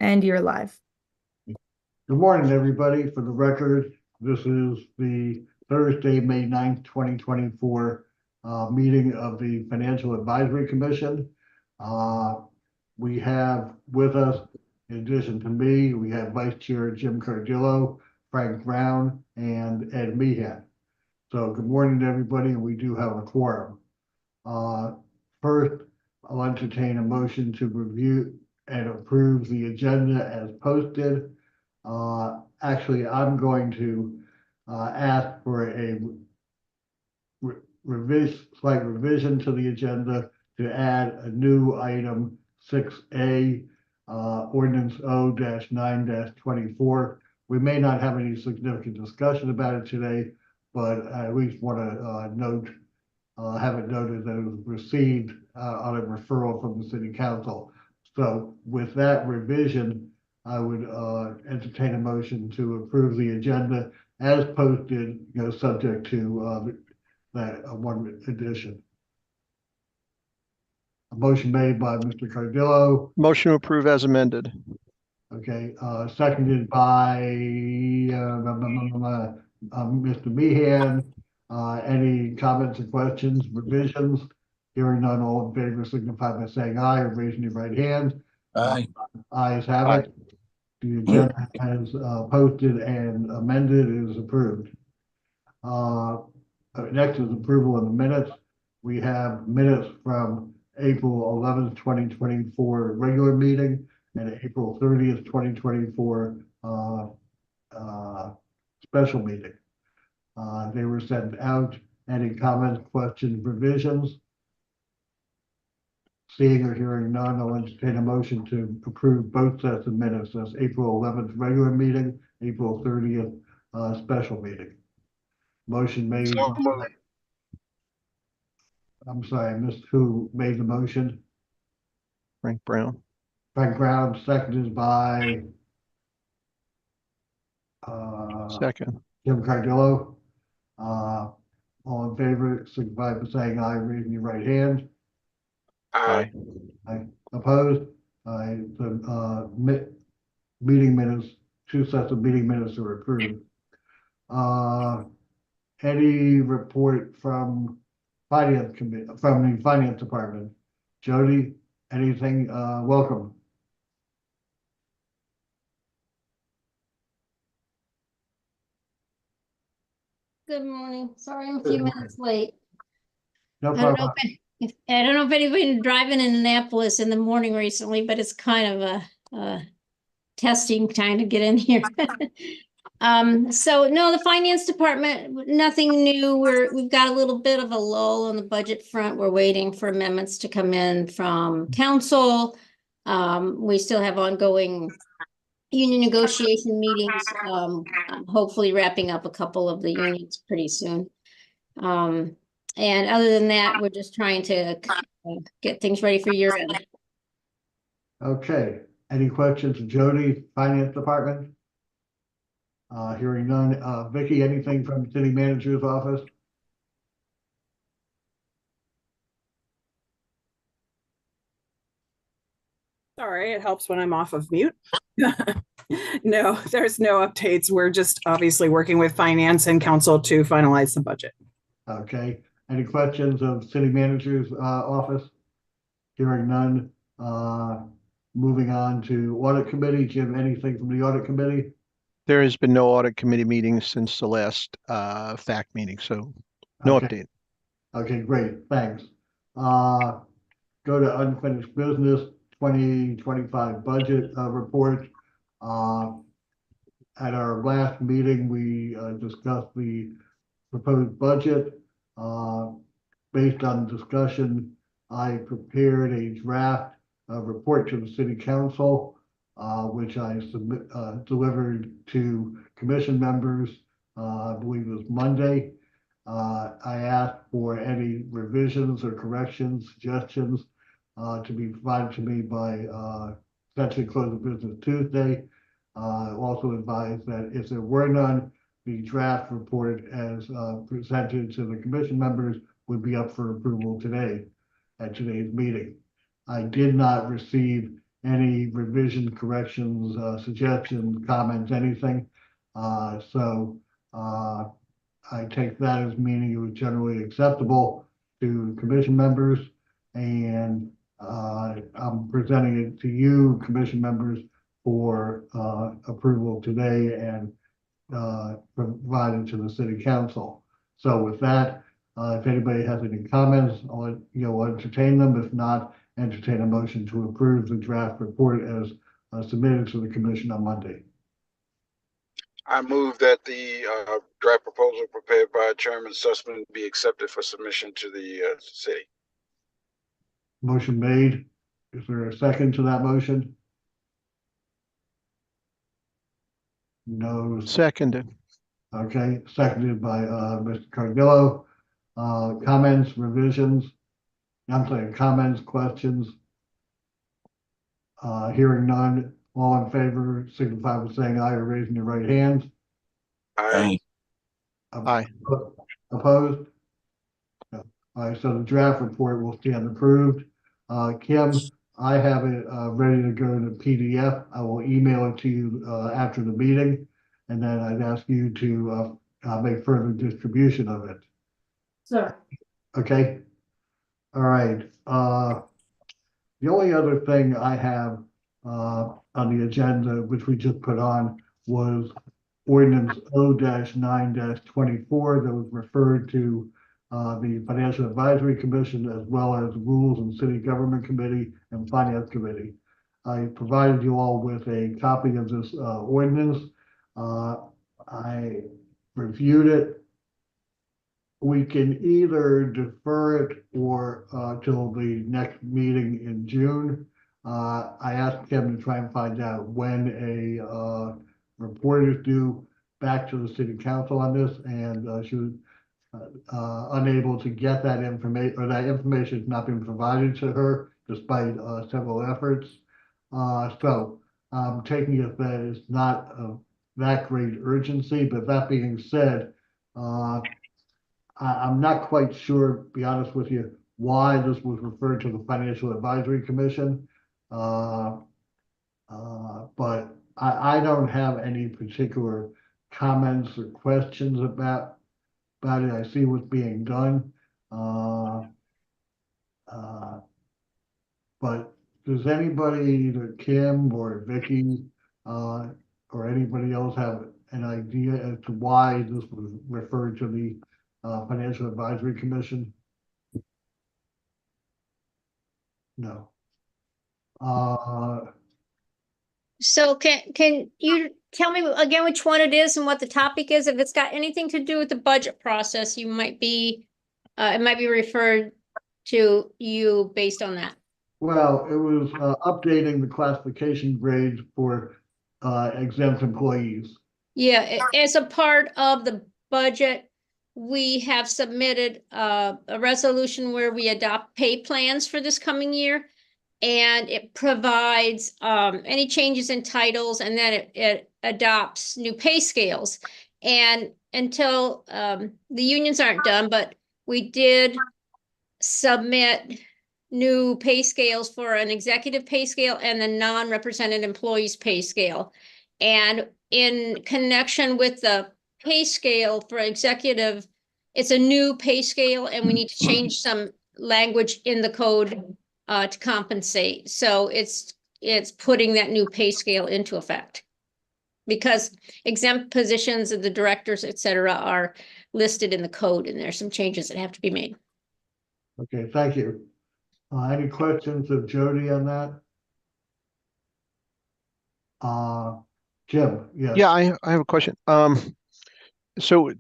And you're live. Good morning, everybody. For the record, this is the Thursday, May 9th, 2024 meeting of the Financial Advisory Commission. We have with us, in addition to me, we have Vice Chair Jim Cardillo, Frank Brown, and Ed Meehan. So good morning to everybody, and we do have a quorum. First, I'll entertain a motion to review and approve the agenda as posted. Actually, I'm going to ask for a slight revision to the agenda to add a new item 6A, ordinance O-9-24. We may not have any significant discussion about it today, but I at least want to have it noted that it was received on a referral from the city council. So with that revision, I would entertain a motion to approve the agenda as posted, subject to that one addition. A motion made by Mr. Cardillo. Motion to approve as amended. Okay, seconded by Mr. Meehan. Any comments or questions, revisions? Hearing none, all in favor signify by saying aye or raising your right hand. Aye. Ayes have it. The agenda as posted and amended is approved. Next is approval of the minutes. We have minutes from April 11th, 2024 regular meeting and April 30th, 2024 special meeting. They were sent out. Any comments, questions, revisions? Seeing or hearing none, I'll entertain a motion to approve both sets of minutes. That's April 11th regular meeting, April 30th special meeting. Motion made. I'm sorry, I missed who made the motion. Frank Brown. Frank Brown, seconded by Second. Jim Cardillo. All in favor, signify by saying aye, raising your right hand. Aye. Aye. Opposed? Aye. The meeting minutes, two sets of meeting minutes are approved. Any report from finance committee, from the finance department? Jody, anything? Welcome. Good morning. Sorry, I'm a few minutes late. No I don't problem. know if anybody's been driving in Annapolis in the morning recently, but it's kind of a testing time to get in here. So no, the finance department, nothing new. We've got a little bit of a lull on the budget front. We're waiting for amendments to come in from council. We still have ongoing union negotiation meetings. Hopefully wrapping up a couple of the unions pretty soon. And other than that, we're just trying to get things ready for year end. Okay. Any questions of Jody, finance department? Hearing none. Vicky, anything from the city manager's office? Sorry, it helps when I'm off of mute. No, there's no updates. We're just obviously working with finance and council to finalize the budget. Okay. Any questions of city manager's office? Hearing none. Moving on to audit committee. Jim, anything from the audit committee? There has been no audit committee meeting since the last FACT meeting, so no update. Okay, great. Thanks. Go to unfinished business 2025 budget report. At our last meeting, we discussed the proposed budget. Based on discussion, I prepared a draft report to the city council, which I delivered to commission members, I believe it was Monday. I asked for any revisions or corrections, suggestions to be provided to me by essentially close of business Tuesday. Also advised that if there were none, the draft report as presented to the commission members would be up for approval today at today's meeting. I did not receive any revisions, corrections, suggestions, comments, anything. I take that as meaning it was generally acceptable to commission members. And I'm presenting it to you, commission members, for approval today and provided to the city council. So with that, if anybody has any comments, I'll entertain them. If not, entertain a motion to approve the draft report as submitted to the commission on Monday. I move that the draft proposal prepared by Chairman Sussman be accepted for submission to the city. Motion made. Is there a second to that motion? No. Seconded. Okay, seconded by Mr. Cardillo. Comments, revisions? I'm saying comments, questions? Hearing none. All in favor, signify by saying aye or raising your right hand. Aye. Aye. Opposed? No. All right, so the draft report will stand approved. Kim, I have it ready to go to PDF. I will email it to you after the meeting, and then I'd ask you to make further distribution of it. Sure. Okay? All right. The only other thing I have on the agenda, which we just put on, was ordinance O-9-24 that was referred to the Financial Advisory Commission, as well as Rules and City Government Committee and Finance Committee. I provided you all with a copy of this ordinance. I reviewed it. We can either defer it or till the next meeting in June. I asked Kim to try and find out when a report is due back to the city council on this, and she was unable to get that information, or that information has not been provided to her despite several efforts. So I'm taking it that it's not that great urgency, but that being said, I'm not quite sure, to be honest with you, why this was referred to the Financial Advisory Commission. But I don't have any particular comments or questions about it. I see what's being done. But does anybody, either Kim or Vicky, or anybody else, have an idea as to why this was referred to the Financial Advisory Commission? No. So can you tell me again which one it is and what the topic is? If it's got anything to do with the budget process, you might be, it might be referred to you based on that. Well, it was updating the classification grades for exempt employees. Yeah, as a part of the budget, we have submitted a resolution where we adopt pay plans for this coming year. And it provides any changes in titles, and then it adopts new pay scales. And until the unions aren't done, but we did submit new pay scales for an executive pay scale and the non-represented employees pay scale. And in connection with the pay scale for executive, it's a new pay scale, and we need to change some language in the code to compensate. So it's putting that new pay scale into effect. Because exempt positions of the directors, et cetera, are listed in the code, and there's some changes that have to be made. Okay, thank you. Any questions of Jody on that? Jim, yes. Yeah, I have a question. So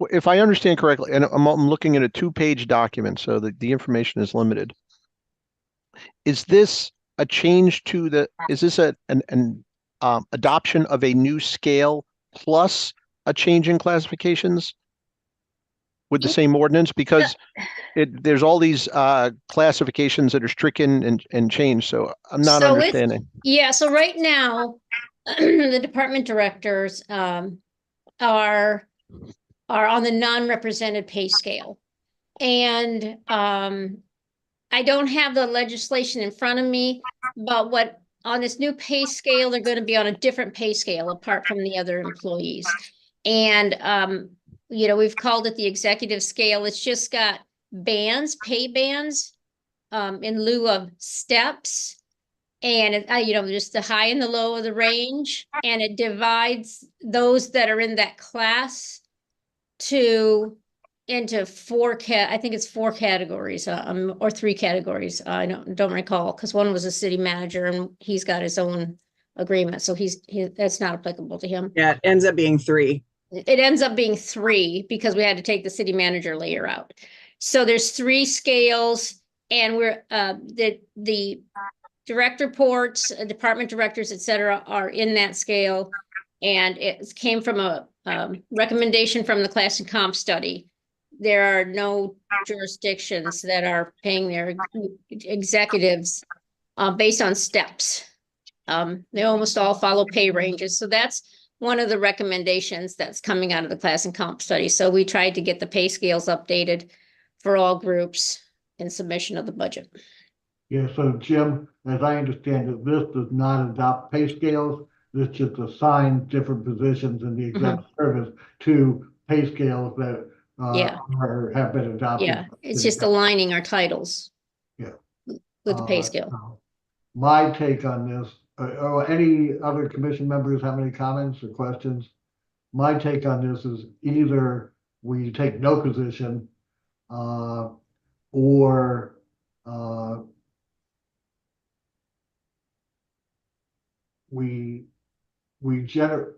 if I understand correctly, and I'm looking at a 2-page document, so the information is limited. Is this a change to is this an adoption of a new scale plus a change in classifications with the same ordinance? Because there's all these classifications that are stricken and changed, so I'm not understanding. Yeah, so right now, the department directors are on the non-represented pay scale. And I don't have the legislation in front of me, but what on this new pay scale, they're gonna be on a different pay scale apart from the other employees. And, you know, we've called it the executive scale. It's just got bands, pay bands, in lieu of steps. And you know, just the high and the low of the range, and it divides those that are in that class into I think it's 4 categories, or 3 categories. I don't recall, because one was a city manager and he's got his own agreement, so that's not applicable to him. Yeah, it ends up being 3. It ends up being 3 because we had to take the city manager layer out. So there's 3 scales, and we're the direct reports, department directors, et cetera, are in that scale. And it came from a recommendation from the class and comp study. There are no jurisdictions that are paying their executives based on steps. They almost all follow pay ranges. So that's one of the recommendations that's coming out of the class and comp study. So we tried to get the pay scales updated for all groups in submission of the budget. Yeah, so Jim, as I understand it, this does not adopt pay scales. This just assigns different positions in the executive service to pay scales that Yeah. have been adopted. Yeah, it's just aligning our titles. Yeah. With the pay scale. My take on this, or any other commission members have any comments or questions? My take on this is either we take no position, or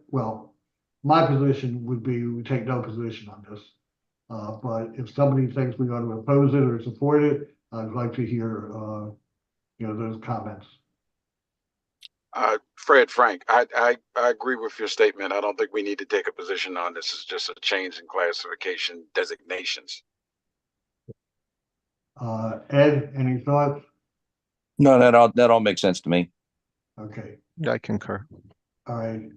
well, my position would be we take no position on this. But if somebody thinks we ought to oppose it or support it, I'd like to hear, those comments. Frank, I agree with your statement. I don't think we need to take a position on this. It's just a change in classification designations. Ed, any thoughts? No, that all makes sense to me. Okay, I concur. all right.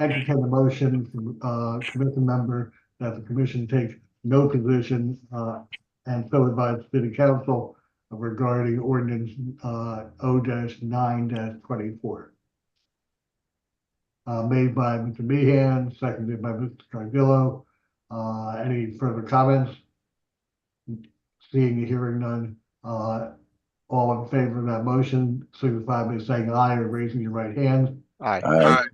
Entertain a motion from commission member that the commission take no position and so advise city council regarding ordinance O-9-24. Made by Mr. Meehan, seconded by Mr. Cardillo. Any further comments? Seeing and hearing none, all in favor of that motion, signify by saying aye or raising your right hand. Aye. Aye.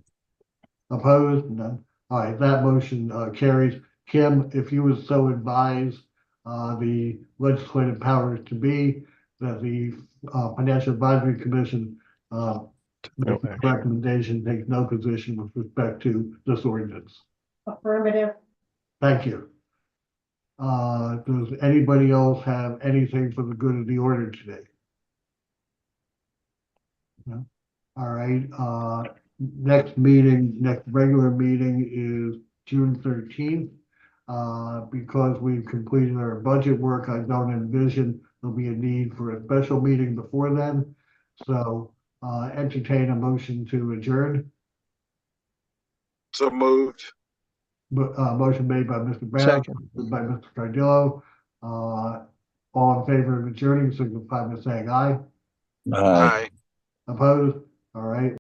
Opposed? None. All right, that motion carries. Kim, if you would so advise the legislative powers to be that the Financial Advisory Commission make a recommendation, take no position with respect to this ordinance. Affirmative. Thank you. Does anybody else have anything for the good of the order today? No? All right, next regular meeting is June 13th. Because we've completed our budget work, I don't envision there'll be a need for a special meeting before then. So entertain a motion to adjourn. So moved. Motion made by Mr. Brown, Second. by Mr. Cardillo. All in favor of adjourning, signify by saying aye. Aye. Aye. Opposed? All right.